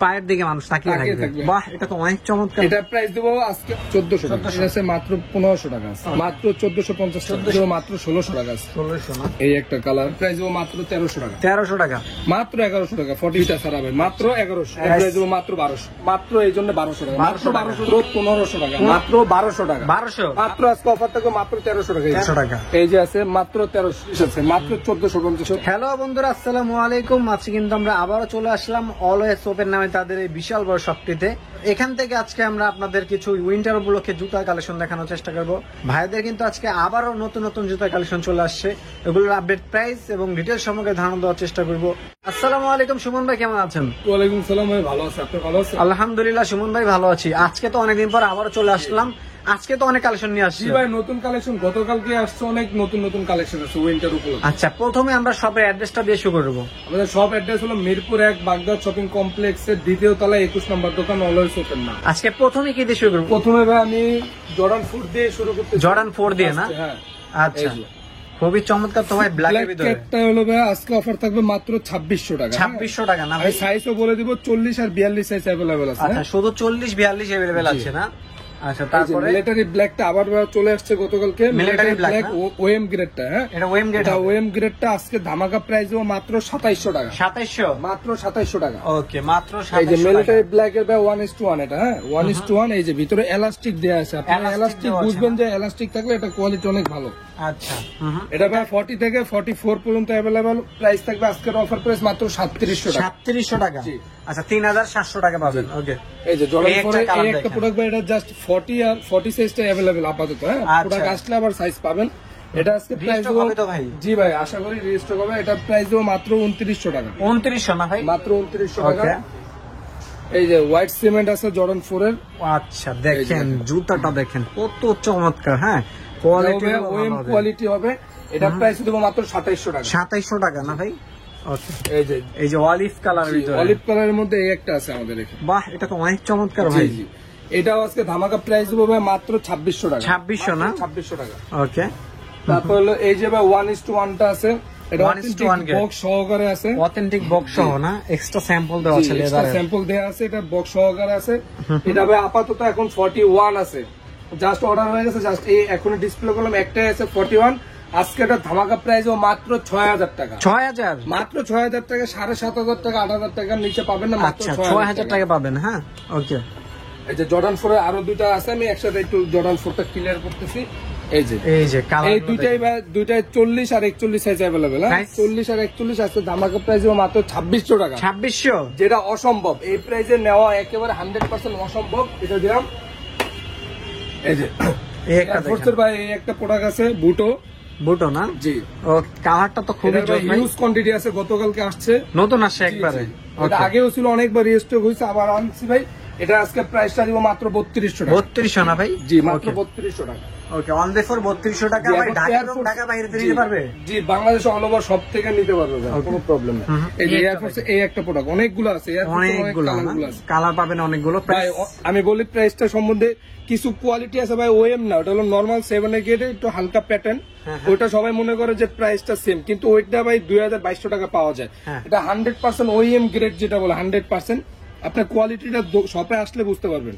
পায়ের দিকে মানুষ তাকিয়ে থাকবে। বাহ, এটা তো অনেক চমৎকার। এটা প্রাইস দেবো আজকে 1400 টাকা, আছে মাত্র 1500 টাকা, মাত্র 1450 টাকা, মাত্র 1600 টাকা, 1600 না। এই একটা কালার প্রাইস দেবো মাত্র 1300 টাকা, 1300 টাকা, মাত্র 1100 টাকা। 40টা সারা ভাই মাত্র 1100, প্রাইস দেবো মাত্র 1200, মাত্র এই জন্য 1200 টাকা, মাত্র 1200, 1500 টাকা, মাত্র 1200 টাকা, 1200 মাত্র আজকে অফার থাকবে মাত্র 1300 টাকা, 1300 টাকা। এই যে আছে মাত্র 1300 আছে, মাত্র 1450। হ্যালো বন্ধুরা, আসসালামু আলাইকুম। আজকে কিন্তু আমরা আবারও চলে আসলাম অলওয়েজ ওপেন নামে তাদের এই বিশাল বড় শপটিতে। এখান থেকে আজকে আমরা আপনাদের কিছু উইন্টার উপলক্ষে জুতার কালেকশন দেখানোর চেষ্টা করব। ভাইদের কিন্তু আজকে আবারও নতুন নতুন জুতার কালেকশন চলে আসছে, এগুলোর আপডেট প্রাইস এবং ডিটেইলস সম্পর্কে ধারণা দেওয়ার চেষ্টা করব। আসসালামু আলাইকুম সুমন ভাই, কেমন আছেন? ওয়ালাইকুম সালাম ভাই, ভালো আছি, আপনি ভালো আছেন? আলহামদুলিল্লাহ সুমন ভাই, ভালো আছি। আজকে তো অনেকদিন পর আবারও চলে আসলাম, আজকে তো অনেক কালেকশন নিয়ে আসছি। জি ভাই, নতুন কালেকশন গতকালকে আসছে, অনেক নতুন নতুন কালেকশন আছে উইন্টার উপলক্ষে। আচ্ছা, প্রথমে আমরা শপের অ্যাড্রেসটা দিয়ে শুরু করব। আমাদের শপ অ্যাড্রেস হলো মিরপুর 1 বাগদাদ শপিং কমপ্লেক্সের দ্বিতীয় তলায় 21 নম্বর দোকান, অলওয়েজ ওপেন না। আজকে প্রথমে কি দিয়ে শুরু করব? প্রথমে ভাই আমি জর্ডান 4 দিয়ে শুরু করতে। জর্ডান 4 দিয়ে না? হ্যাঁ। আচ্ছা, খুবই চমৎকার তো ভাই। ব্ল্যাকের ভিতরে ব্ল্যাকটা হলো ভাই আজকে অফার থাকবে মাত্র 2600 টাকা। 2600 টাকা না ভাই? সাইজও বলে দিব, 40 আর 42 সাইজ अवेलेबल আছে। আচ্ছা, শুধু 40 42 अवेलेबल আছে না? আচ্ছা, তারপরে মিলিটারি ব্ল্যাকটা আবার চলে আসছে গতকালকে, মিলিটারি ব্ল্যাক ওএম গ্রেডটা। হ্যাঁ, এটা ওএম গ্রেড, এটা ওএম গ্রেডটা আজকে ধামাকা প্রাইস দেবো মাত্র 2700 টাকা। 2700, মাত্র 2700 টাকা। ওকে, মাত্র এই যে 2700 মিলিটারি টাকা। ব্ল্যাক এর ভাই 1:1 এটা। হ্যাঁ, 1:1। এই যে ভিতরে এলাস্টিক দেয়া আছে, আপনি এলাস্টিক বুঝবেন যে এলাস্টিক থাকলে এটা কোয়ালিটি অনেক ভালো। আচ্ছা, এটা ভাই 40 থেকে 44 পর্যন্ত अवेलेबल। প্রাইস থাকবে আজকের অফার প্রাইস মাত্র 3700 টাকা। 3700 টাকা। আচ্ছা, 3700 টাকা পাবেন। ওকে, এই যে জর্ডান 4 এই একটা প্রোডাক্ট ভাই, এটা জাস্ট 40 আর 40 সাইজটা अवेलेबल আপাতত। হ্যাঁ, প্রোডাক্ট আসলে আবার সাইজ পাবেন। এটা আজকে প্রাইস হবে তো ভাই? জি ভাই, আশা করি রেজিস্টার হবে। এটা প্রাইস দেবো মাত্র 2900 টাকা। 2900 না ভাই? মাত্র 2900 টাকা। এই যে হোয়াইট সিমেন্ট আছে জর্ডান 4 এর। আচ্ছা, দেখেন জুতাটা দেখেন কত চমৎকার। হ্যাঁ, কোয়ালিটি ওএম কোয়ালিটি হবে। এটা প্রাইস দেবো মাত্র 2700 টাকা। 2700 টাকা না ভাই? ওকে, এই যে অলিভ কালার ভিতরে, অলিভ কালারের মধ্যে এই একটা আছে আমাদের এখানে। বাহ, এটা তো অনেক চমৎকার ভাই। এটাও আজকে ধামাকা প্রাইস দেবো ভাই মাত্র 2600 টাকা। 2600 না? 2600 টাকা। ওকে, তারপর হলো এই যে ভাই 1:1টা আছে, এটা 1:1 বক্স সহকারে আছে, অথেন্টিক বক্স সহ না? এক্সট্রা স্যাম্পল দেওয়া আছে, লেদারের স্যাম্পল দেয়া আছে, এটা বক্স সহকারে আছে। এটা ভাই আপাতত এখন 41 আছে, জাস্ট অর্ডার হয়ে গেছে, জাস্ট এই এখন ডিসপ্লে করলাম, একটাই আছে 41। আজকে এটা ধামাকা প্রাইস মাত্র 6000 টাকা। 6000? মাত্র 6000 টাকা, 7500 টাকা, 8000 টাকার নিচে পাবেন না, মাত্র 6000 টাকা পাবেন। হ্যাঁ, ওকে। এই যে জর্ডান 4 এর আরো দুইটা আছে, আমি একসাথে একটু জর্ডান 4টা ক্লিয়ার করতেছি। এই যে কালার, এই দুইটাই 40 আর 41 সাইজ अवेलेबल। হ্যাঁ, 40 আর 41 আছে। ধামাকা প্রাইস মাত্র 2600 টাকা। 2600, যেটা অসম্ভব, এই প্রাইসে নেওয়া একেবারে 100% অসম্ভব। এটা দিলাম। এই যে এই একটা ফোর্সের ভাই এই একটা প্রোডাক্ট আছে, বুটো না? জি। ও, কালারটা তো খুবই হিউজ কোয়ান্টিটি আছে, গতকালকে আসছে, নতুন আসছে একবারে। এটা আগেও ছিল, অনেকবার রিস্টক হয়েছে, আবার আনছি ভাই। এটা আজকে প্রাইসটা দিব মাত্র 3200 টাকা। 3200 না ভাই? জি, মাত্র 3200 টাকা। ওকে, অন দ্য ফর 3200 টাকা। ভাই ঢাকা বাইরে থেকে নিতে পারবে? জি, বাংলাদেশ অল ওভার সব থেকে নিতে পারবে, কোনো প্রবলেম নেই। এই যে এয়ারফোর্স এই একটা প্রোডাক্ট, অনেকগুলো আছে, অনেকগুলো কালার পাবেন, অনেকগুলো। ভাই আমি বলি প্রাইসটা সম্বন্ধে, কিছু কোয়ালিটি আছে ভাই ওএম না, ওটা হলো নরমাল 7 এর গেটে একটু হালকা প্যাটার্ন। ওইটা সবাই মনে করে যে প্রাইসটা সেম, কিন্তু ওইটা ভাই 2200 টাকা পাওয়া যায়। এটা 100% ওএম গ্রেড, যেটা বলে 100%। আপনার কোয়ালিটিটা শপে আসলে বুঝতে পারবেন,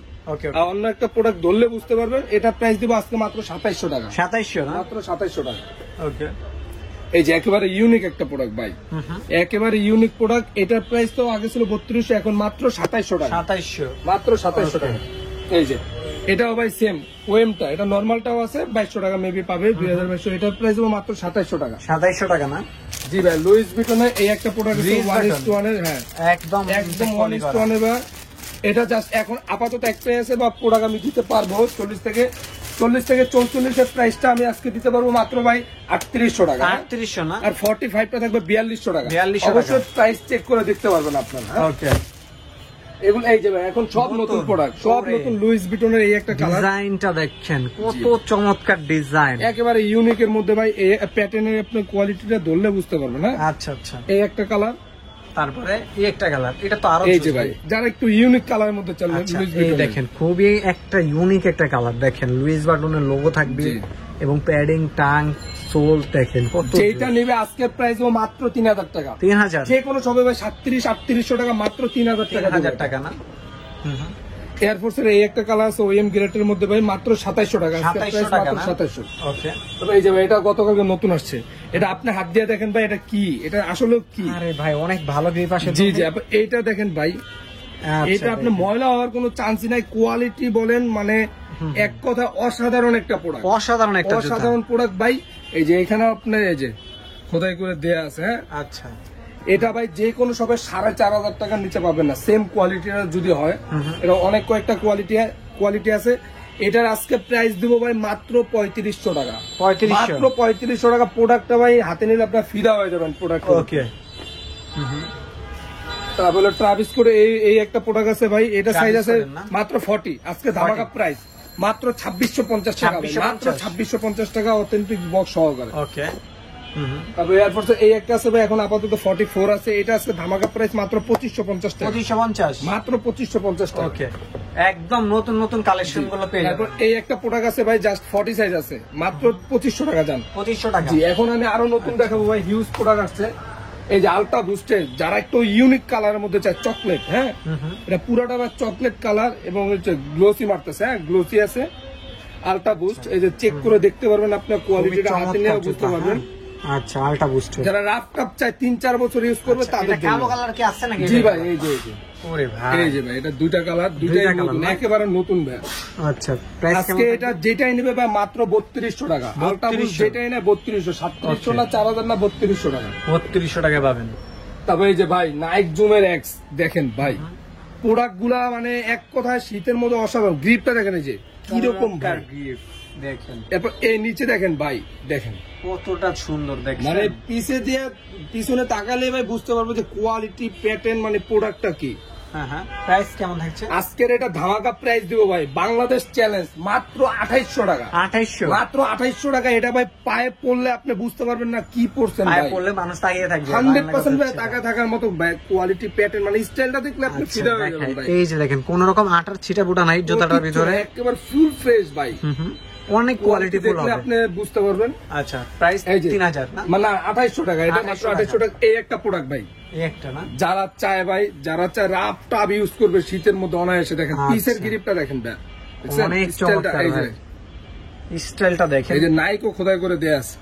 অন্য একটা প্রোডাক্ট ধরলে বুঝতে পারবেন। এটা প্রাইস দিব আজকে মাত্র 2700 টাকা। 2700 না? মাত্র 2700 টাকা। ওকে, এই যে একেবারে ইউনিক একটা প্রোডাক্ট ভাই, একেবারে ইউনিক প্রোডাক্ট। এটার প্রাইস তো আগে ছিল 3200, এখন মাত্র 2700 টাকা। 2700, মাত্র 2700 টাকা। এই যে এটাও ভাই সেম ওএমটা, এটা নরমালটাও আছে, 2200 টাকা মেবি পাবে, 2200। এটার প্রাইস মাত্র 2700 টাকা। 2700 টাকা না? জি ভাই, লুইস ভিটনের এই একটা প্রোডাক্ট আছে 1:1 এর। হ্যাঁ, একদম 1:1 এর। এটা জাস্ট এখন আপাতত একটাই আছে, বা প্রোডাক্ট আমি দিতে পারবো 40 থেকে 44 এর প্রাইসটা আমি আজকে দিতে পারবো মাত্র ভাই 3800 টাকা। 3800 না? আর 45টা থাকবে 4200 টাকা। 4200 অবশ্যই প্রাইস চেক করে দেখতে পারবেন আপনারা। ওকে, এগুলো এই যে ভাই এখন সব নতুন প্রোডাক্ট, সব নতুন লুইস ভিটনের এই একটা কালার। ডিজাইনটা দেখেন কত চমৎকার ডিজাইন, একেবারে ইউনিক এর মধ্যে ভাই। এই প্যাটার্নের আপনি কোয়ালিটিটা ধরলে বুঝতে পারবেন। হ্যাঁ, আচ্ছা আচ্ছা। এই একটা কালার, তারপরে এই একটা কালার, এটা তো আরো। এই যে ভাই যারা একটু ইউনিক কালারের মধ্যে চান, এই দেখেন খুবই একটা ইউনিক একটা কালার। দেখেন লুইস বাটনের লোগো থাকবে, এবং প্যাডিং টাং সোল দেখেন কত, যেটা নেবে আজকের প্রাইস ও মাত্র 3000 টাকা। 3000 যে কোনো সবে ভাই 3700-3800 টাকা, মাত্র 3000 টাকা। 3000 টাকা না? এয়ারফোর্সের এই একটা কালার আছে ওএম গ্রেডের মধ্যে ভাই, মাত্র 2700 টাকা। আজকের 2700 প্রাইস টাকা মাত্র না? 2700। ওকে। তবে এই যে ভাই এটা গতকালকে নতুন আসছে, এটা আপনি হাত দিয়ে দেখেন ভাই এটা কি, এটা আসলে কি। আরে ভাই অনেক ভালো গ্রিপ আসে। জি জি, এইটা দেখেন ভাই, এটা আপনি ময়লা হওয়ার কোনো চান্সই নাই। কোয়ালিটি বলেন মানে এক কথা অসাধারণ একটা প্রোডাক্ট, অসাধারণ একটা জুতা। অসাধারণ প্রোডাক্ট ভাই। এই যে এখানে আপনার এই যে খোদাই করে দেয়া আছে, হ্যাঁ। আচ্ছা, এটা ভাই যে কোনো সবে 4500 টাকার নিচে পাবেন না, সেম কোয়ালিটির যদি হয়। এটা অনেক কয়েকটা কোয়ালিটি আছে। এটার আজকে প্রাইস দিব ভাই মাত্র 3500 টাকা। 3500 মাত্র 3500 টাকা। প্রোডাক্টটা ভাই হাতে নিলে আপনার ফিদা হয়ে যাবেন প্রোডাক্ট। ওকে। তারপরে ট্রাভিস করে এই একটা প্রোডাক্ট আছে ভাই, এটা সাইজ আছে না? মাত্র 40। আজকে ধামাকা প্রাইস মাত্র 2650 টাকা, 2650 মাত্র 2650 টাকা অথেন্টিক বক্স সহকারে। ওকে। তারপরে এয়ারফোর্স এই একটা আছে ভাই, এখন আপাতত 44 আছে। এটা আজকে ধামাকা প্রাইস মাত্র 2550 টাকা, 2550 মাত্র 2550 টাকা। ওকে, একদম নতুন নতুন কালেকশন গুলো পেয়ে তারপর যাবেন। এই একটা প্রোডাক্ট আছে ভাই, জাস্ট 40 সাইজ আছে, মাত্র 2500 টাকা জান। 2500 টাকা। জি, এখন আমি আরো নতুন দেখাবো ভাই, হিউজ প্রোডাক্ট আসছে। এই যে আলট্রা বুস্টের, যারা একটু ইউনিক কালারের মধ্যে চায়, চকলেট, হ্যাঁ, এটা পুরাটা চকলেট কালার এবং হচ্ছে গ্লোসি মারতেছে, হ্যাঁ, গ্লোসি আছে। আলট্রা বুস্ট, এই যে চেক করে দেখতে পারবেন, আপনার কোয়ালিটিটা হাতে নিয়ে বুঝতে পারবেন। আচ্ছা, আলট্রা বুস্ট। যারা রাফ টাপ চায় 3-4 বছর ইউজ করবে তাদের এটা কালো জন্য। কালার কি আছে নাকি? জি ভাই, এই যে ওরে ভাই, এই যে ভাই, এটা দুইটা কালার, দুইটাই দুইটা নতুন, colour না? একেবারে নতুন ভাই। আচ্ছা, প্রাইস আজকে এটা যেটাই নেবে ভাই মাত্র 3200 টাকা। আলট্রা বুস্ট যেটাই নেয় 3200, 3700 না 4000 না 3200 টাকা। 3200 টাকা পাবেন। তারপরে এই যে ভাই নাইক জুমের এক্স দেখেন ভাই, প্রোডাক্ট গুলা মানে এক কথায় শীতের মধ্যে অসাধারণ। গ্রিপটা দেখেন এই যে কিরকম ভাই, দেখেন। এরপর এই নিচে দেখেন ভাই, দেখেন কতটা সুন্দর দেখেন। মানে পিছনে তাকালে ভাই বুঝতে পারবো যে কোয়ালিটি প্যাটার্ন মানে প্রোডাক্টটা কি। হ্যাঁ হ্যাঁ, প্রাইস কেমন থাকছে? আজকের এটা ধামাকা প্রাইস দিব ভাই, বাংলাদেশ চ্যালেঞ্জ, মাত্র 2800 টাকা। 2800 মাত্র 2800 টাকা। এটা ভাই পায়ে পড়লে আপনি বুঝতে পারবেন না কি পড়ছেন পায়ে ভাই। পড়লে মানুষ তাকিয়ে থাকবে। 100% ভাই টাকা থাকার মতো ভাই, কোয়ালিটি প্যাটার্ন মানে স্টাইলটা দেখলে আপনি আচ্ছা, ফিদা হয়ে যাবেন ভাই। এই যে দেখেন কোন রকম আটার ছিটা বুটা নাই জুতাটার ভিতরে, একেবারে ফুল ফ্রেশ ভাই। অনেক কোয়ালিটি ফুল হবে। আপনি বুঝতে পারবেন। আচ্ছা, প্রাইস এই যে 3000 না? মানে 2800 টাকা। এটা মাত্র 2800 টাকা। এই একটা প্রোডাক্ট ভাই, এই একটা না? যারা চায় ভাই, যারা চায় রাফ টাপ ইউজ করবে শীতের মধ্যে অনায়াসে, দেখেন আচ্ছা। পিসের গ্রিপটা দেখেন ভাই, দেখছেন? অনেক স্টাইলটা চমৎকার এই যে, ভাই। স্টাইলটা দেখেন। এই যে নাইকও খোদাই করে দেয়া আছে।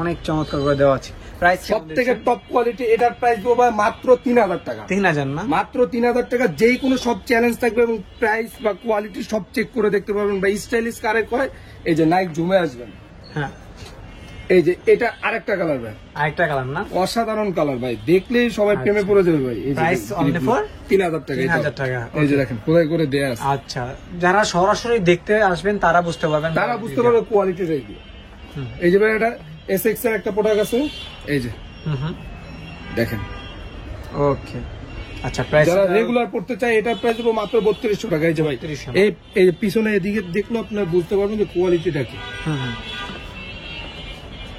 অনেক চমৎকার করে দেওয়া আছে। প্রাইস সব থেকে টপ কোয়ালিটি। এটার প্রাইস দেবো ভাই মাত্র 3000 টাকা। 3000 না? মাত্র 3000 টাকা। যেই কোনো সব চ্যালেঞ্জ থাকবে এবং প্রাইস বা কোয়ালিটি সব চেক করে দেখতে পারবেন ভাই। স্টাইলিশ কারেক্ট হয়। এই যে নাইক জুমে আসবেন, হ্যাঁ, এই যে এটা আরেকটা কালার ভাই, আরেকটা কালার না? অসাধারণ কালার ভাই, দেখলেই সবাই প্রেমে পড়ে যাবে ভাই। এই যে প্রাইস অনলি ফর 3000 টাকা। 3000 টাকা। এই যে দেখেন খোদাই করে দেয়া আছে। আচ্ছা, যারা সরাসরি দেখতে আসবেন তারা বুঝতে পারবেন, তারা বুঝতে পারবে কোয়ালিটিটা কি। এই যে ভাই এটা এসএক্স এর একটা প্রোডাক্ট আছে, এই যে দেখেন। ওকে, আচ্ছা, প্রাইস যারা রেগুলার পড়তে চায় এটার প্রাইস দেবো মাত্র 3200 টাকা। এই যে ভাই 3200 এই পিছনে এদিকে দেখলো আপনার বুঝতে পারবেন যে কোয়ালিটিটা কি।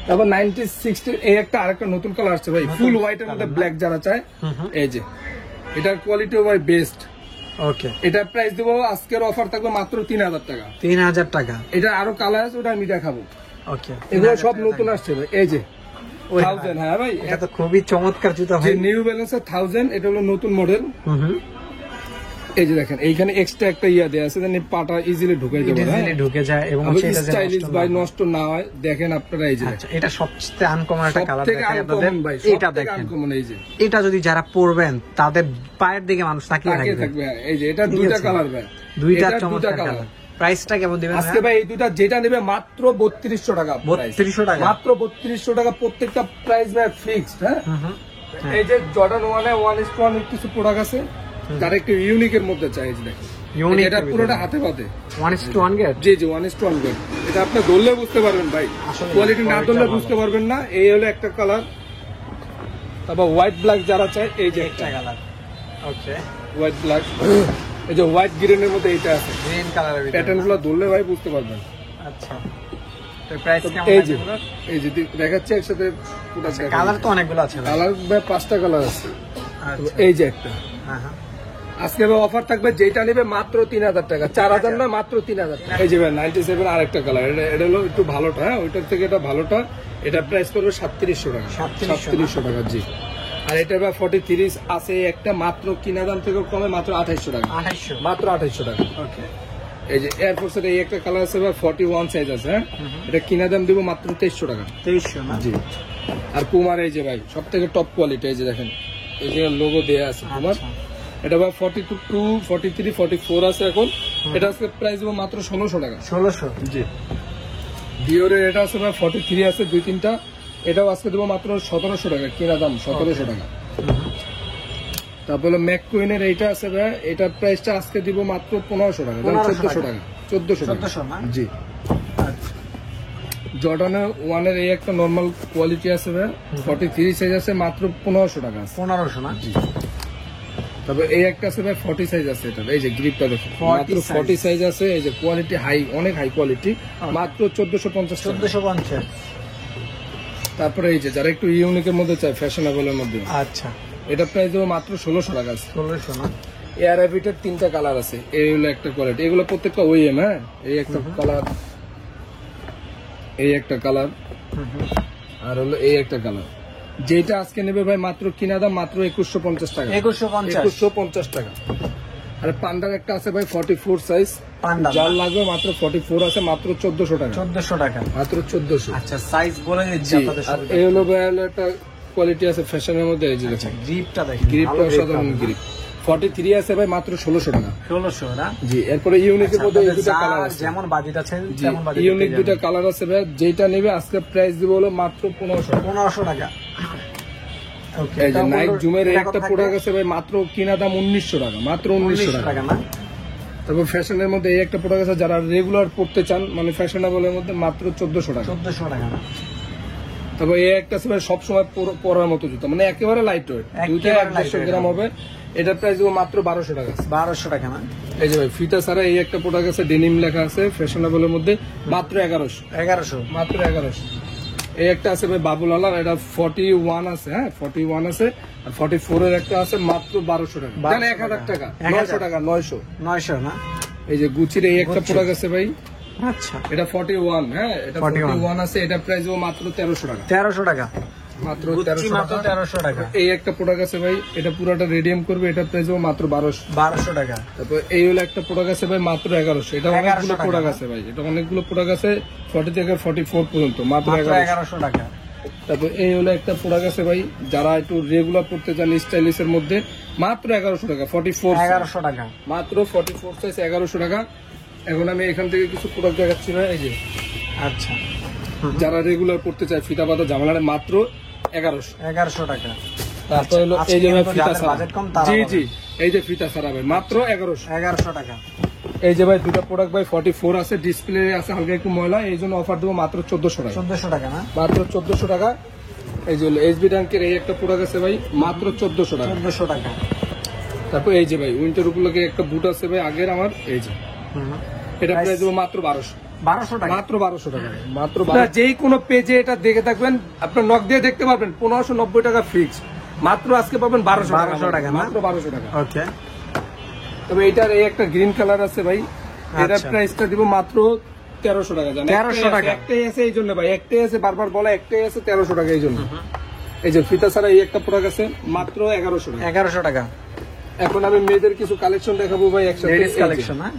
তারপর 9060 এই একটা আরেকটা নতুন কালার আসছে ভাই, ফুল হোয়াইট এর মধ্যে ব্ল্যাক যারা চায়, এই যে এটার কোয়ালিটিও ভাই বেস্ট। ওকে, এটার প্রাইস দেবো আজকের অফার থাকবে মাত্র 3000 টাকা। 3000 টাকা। এটা আরো কালার আছে, ওটা আমি দেখাবো। ওকে, এগুলো সব নতুন আসছে ভাই। এই যে 1000, হ্যাঁ ভাই, এটা তো খুবই চমৎকার জুতা ভাই। নিউ ব্যালেন্সের 1000, এটা হলো নতুন মডেল। এই যে দেখেন এইখানে এক্সট্রা একটা ইয়া দেয়া আছে, জানি পাটা ইজিলি ঢুকে যাবে, ইজিলি ঢুকে যায় এবং সেটা যেন স্টাইলিশ নষ্ট না ভাই, হয়। নষ্ট না হয়। দেখেন আপনারা এই যে আচ্ছা, এটা সবচেয়ে আনকমন একটা কালার সবথেকে দেখাই আপনাদের। আনকমন ভাই, এটা সবথেকে দেখেন, আনকমন। এই যে এটা যদি যারা পরবেন তাদের পায়ের দিকে মানুষ তাকিয়ে তাকিয়ে থাকবে। থাকবে। হ্যাঁ, এই যে এটা ঠিক দুইটা আছে। কালার ভাই, দুইটা এটার চমৎকার কালার। প্রাইসটা কেমন দিবেন আজকে ভাই? এই দুইটা যেটা নেবে মাত্র 3200 টাকা। 3200 টাকা? মাত্র 3200 টাকা। প্রত্যেকটা প্রাইস ভাই ফিক্সড। হ্যাঁ, এই যে জর্ডান 1:1 কিছু প্রোডাক্ট আছে যারা একটু ইউনিকের মধ্যে চাই। এই যে দেখেন ইউনিক, এটা পুরোটা হাতে পাতে 1:1 গেট। জি জি, 1:1 গেট। এটা আপনি ধরলে বুঝতে পারবেন ভাই, আসলে কোয়ালিটি না quality ধরলে ভালো। বুঝতে পারবেন না। এই হলো একটা কালার। তারপর হোয়াইট ব্ল্যাক যারা চায়, এই যে একটা কালার। ওকে, হোয়াইট ব্ল্যাক। এই যে হোয়াইট গ্রিনের মধ্যে এটা আছে, গ্রিন কালারের ভিতরে। প্যাটার্ন গুলো ধরলে ভাই বুঝতে পারবেন। আচ্ছা, তো প্রাইস কেমন এই আছে যে এগুলোর? এই যে দেখাচ্ছে একসাথে কালার তো অনেকগুলো আছে ভাই। কালার ভাই 5টা কালার আছে। আচ্ছা, এই যে একটা, হ্যাঁ হ্যাঁ, আজকে অফার থাকবে, যেটা নেবে মাত্র 3000 টাকা, 4000 না, মাত্র 3000 টাকা। এই যে ভাই 97 আরেকটা কালার, এটা হলো একটু ভালোটা, হ্যাঁ ওইটার থেকে এটা ভালোটা, এটা প্রাইস পড়বে 3700 টাকা। 3700 টাকা, জি। আর এটা বা 43 আছে একটা, মাত্র কিনা দাম থেকে কমে মাত্র 2800 টাকা, 2800 মাত্র 2800 টাকা। ওকে, এই যে এয়ারফোর্স এর এই একটা কালার আছে বা 41 সাইজ আছে, হ্যাঁ এটা কিনা দাম দিব মাত্র 2300 টাকা, 2300 না? জি। আর পুমার এই যে ভাই সব থেকে টপ কোয়ালিটি, এই যে দেখেন এই যে লোগো দেয়া আছে পুমার, এটা ভাই 42, 43, 44 আছে এখন। এটা আজকে প্রাইস দিব মাত্র 1600 টাকা, 1600, জি। ডিওরের এটা আছে ভাই 43 আছে, দুই তিনটা, এটাও আজকে দেবো মাত্র 1700 টাকা, কিনা দাম 1700 টাকা। তারপরে ম্যাককুইনের এইটা আছে ভাই, এটার প্রাইসটা আজকে দিব মাত্র 1500 টাকা, 1400 টাকা, 1400 টাকা, জি। জর্ডানের ওয়ানের এই একটা নরমাল কোয়ালিটি আছে ভাই, 43 সাইজ আছে, মাত্র 1500 টাকা আছে, 1500 না? জি। তারপর এই একটা আছে ভাই 40 সাইজ আছে, এটা এই যে গ্রিপটা দেখুন, মাত্র 40 সাইজ আছে, এই যে কোয়ালিটি হাই, অনেক হাই কোয়ালিটি, মাত্র 1450 টাকা। 1450। তারপরে এই যে যারা একটু ইউনিকের মধ্যে চায়, ফ্যাশনেবলের মধ্যে, আচ্ছা, এটা প্রাইস দেবো মাত্র 1600 টাকা আছে। 1600 না? এয়ার হ্যাবিটের 3টা কালার আছে, এই হলো একটা কোয়ালিটি, এগুলো প্রত্যেকটা ওএম, হ্যাঁ এই একটা কালার, এই একটা কালার, আর হলো এই একটা কালার। যেটা আজকে নেবে ভাই মাত্র কিনা দাম মাত্র 2150 টাকা, 2150 টাকা। আর পান্ডার একটা আছে ভাই 44 সাইজ, পান্ডা যার লাগবে মাত্র 44 আছে, মাত্র 1400 টাকা, 1400 টাকা, মাত্র 1400। আচ্ছা, সাইজ বলে দিচ্ছি আপনাদের আর সামনে। এই হলো ভাই হলো একটা কোয়ালিটি আছে ফ্যাশনের মধ্যে, এই যে দেখেন গ্রিপটা দেখেন, গ্রিপটা সাধারণ গ্রিপ, 43 আছে ভাই মাত্র 1600 টাকা, 1600 না? জি। এরপরে ইউনিকের মধ্যে এই দুটো কালার যার আছে, যেমন বাজেট আছে জি, তেমন বাজেট, ইউনিক দুটো কালার আছে ভাই, যেটা নেবে আজকে প্রাইস দিব হলো মাত্র 1500 টাকা। 1500 টাকা। ওকে, এই যে নাইট জুমের এই একটা প্রোডাক্ট আছে ভাই, মাত্র কিনা দাম 1900 টাকা, মাত্র 1900 টাকা না? তারপর ফ্যাশনের মধ্যে এই একটা প্রোডাক্ট আছে, যারা রেগুলার পড়তে চান, মানে ফ্যাশনেবলের মধ্যে, মাত্র 1400 টাকা। 1400 টাকা না? তারপর এই একটা আছে ভাই সবসময় পরার মতো জুতো, মানে একেবারে লাইট ওয়েট, দুইটা 150 গ্রাম হবে, এটার প্রাইস দিব মাত্র 1200 টাকা, 1200 টাকা না? এই যে ভাই ফিতা ছাড়া এই একটা প্রোডাক্ট আছে, ডেনিম লেখা আছে, ফ্যাশনেবলের মধ্যে, মাত্র 1100, 1100, মাত্র 1100। এই একটা আছে ভাই বাবুল আলার, এটা 41 আছে, হ্যাঁ 41 আছে। আর 44 এর একটা আছে, মাত্র 1200 টাকা, 1000 টাকা, 900 টাকা, 900 না? এই যে গুচির এই একটা প্রোডাক্ট আছে ভাই, আচ্ছা, এটা 41, হ্যাঁ এটা 41 আছে, এটা প্রাইস মাত্র 1300 টাকা, 1300 টাকা, মাত্র গুচি 1300 মাত্র টাকা। 1300 টাকা। এই একটা প্রোডাক্ট আছে ভাই, এটা পুরোটা রেডিয়াম করবে, এটা প্রাইস মাত্র 1200 টাকা। তারপর এই হলো একটা প্রোডাক্ট আছে ভাই, মাত্র 1100, এটা অনেকগুলো প্রোডাক্ট আছে ভাই, এটা অনেকগুলো প্রোডাক্ট আছে 40 থেকে 44 পর্যন্ত, মাত্র 1100 টাকা। তারপর এই হলো একটা প্রোডাক্ট আছে ভাই, যারা একটু রেগুলার পড়তে চান স্টাইলিশ এর মধ্যে, মাত্র 1100 টাকা, 44, 1100 টাকা, মাত্র 44 সাইজ, 1100 টাকা। এখন আমি এখান থেকে কিছু প্রোডাক্ট দেখাচ্ছি ভাই, এই যে আচ্ছা, যারা রেগুলার পড়তে চায় ফিতা পাতা জামালার, মাত্র 1100 টাকা। তারপর হলো এই যে ভাই ফিতা সারা, বাজেট কম তারা জি জি, এই যে ফিতা সারা ভাই মাত্র 1100 টাকা। এই যে ভাই দুটো প্রোডাক্ট ভাই 44 আছে, ডিসপ্লে আছে হালকা একটু ময়লা, এই জন্য অফার দেবো মাত্র 1400 টাকা, 1400 টাকা না? মাত্র 1400 টাকা। এই যে এসবি ব্যাংকের এই একটা প্রোডাক্ট আছে ভাই, মাত্র 1400 টাকা, 1400 টাকা। তারপর এই যে ভাই উইন্টার উপলক্ষে একটা বুট আছে ভাই আগের আমার, এই যে এটা প্রাইস দেবো মাত্র 1200 টাকা, মাত্র 1200 টাকা, মাত্র যেই কোনো পেজে এটা দেখে থাকবেন, আপনার নক দিয়ে দেখতে পারবেন, 1590 টাকা ফিক্স, মাত্র আজকে পাবেন 1200 টাকা, মাত্র 1200 টাকা। ওকে, তবে এটার এই একটা গ্রিন কালার আছে ভাই, এটার প্রাইসটা দিব মাত্র 1300 টাকা, জানেন 1300 টাকা, একটাই আছে এই জন্য ভাই, একটাই আছে, বারবার বলা একটাই আছে, 1300 টাকা এই জন্য। এই যে ফিতা ছাড়া এই একটা প্রোডাক্ট আছে, মাত্র 1100 টাকা, 1100 টাকা। এখন আমি মেয়েদের কিছু কালেকশন দেখাবো ভাই একসাথে, লেডিস কালেকশন, না?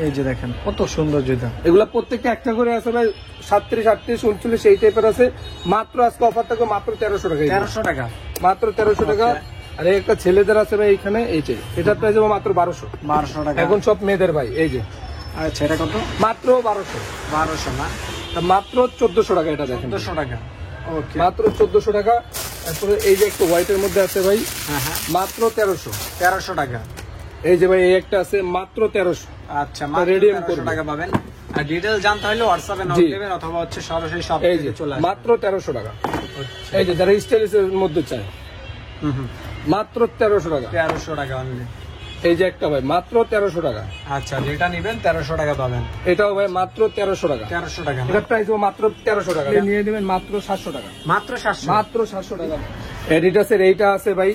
এই যে দেখেন কত সুন্দর জুতা, এগুলা প্রত্যেকটা একটা করে আছে ভাই, 37, 38, 39 এই টাইপের আছে, মাত্র আজকে অফার থাকবে মাত্র 1300 টাকা, 1300 টাকা, মাত্র 1300 টাকা। আর এই একটা ছেলেদের আছে ভাই এইখানে, এই যে এটার প্রাইস হবে মাত্র 1200 টাকা। এখন সব মেয়েদের ভাই, এই যে আচ্ছা, এটা কত? মাত্র 1200 না? মাত্র 1400 টাকা, এটা দেখেন 1400 টাকা। ওকে, মাত্র 1400 টাকা। তারপরে এই যে একটা হোয়াইটের মধ্যে আছে ভাই, হ্যাঁ হ্যাঁ, মাত্র 1300 টাকা। এই যে ভাই এই একটা আছে মাত্র 1300, আচ্ছা, মাত্র রেডিয়াম 1300 টাকা পাবেন। আর ডিটেইল জানতে হলে হোয়াটসঅ্যাপে নক দিবেন, অথবা হচ্ছে সরাসরি শপ এই যে থেকে চলে আসবেন। মাত্র 1300 টাকা। এই যে যারা স্টাইলিশ এর মধ্যে চায়, মাত্র 1300 টাকা, 1300 টাকা অনলি। এই যে একটা ভাই মাত্র 1300 টাকা, আচ্ছা, যেটা নেবেন 1300 টাকা পাবেন। এটাও ভাই মাত্র 1300 টাকা, 1300 টাকা না? এটা প্রাইস মাত্র 1300 টাকা, নিয়ে নেবেন মাত্র 700 টাকা, মাত্র 700, মাত্র 700 টাকা। এডিডাসের এইটা আছে ভাই,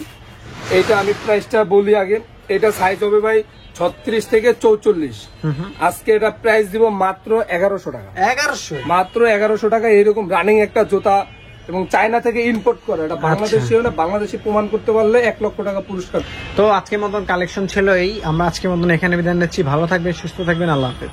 এইটা আমি প্রাইসটা বলি আগে, এটা সাইজ হবে ভাই 36 থেকে 44। আজকে এটা প্রাইস দিব মাত্র 1100 টাকা। 1100 মাত্র 1100 টাকা। এরকম রানিং একটা জুতা এবং চায়না থেকে ইম্পোর্ট করে, এটা বাংলাদেশি হলে বাংলাদেশি প্রমাণ করতে পারলে 1 লক্ষ টাকা পুরস্কার। তো আজকের মতন কালেকশন ছিল এই, আমরা আজকের মতন এখানে বিদায় নিচ্ছি। ভালো থাকবেন, সুস্থ থাকবেন, আল্লাহ হাফেজ।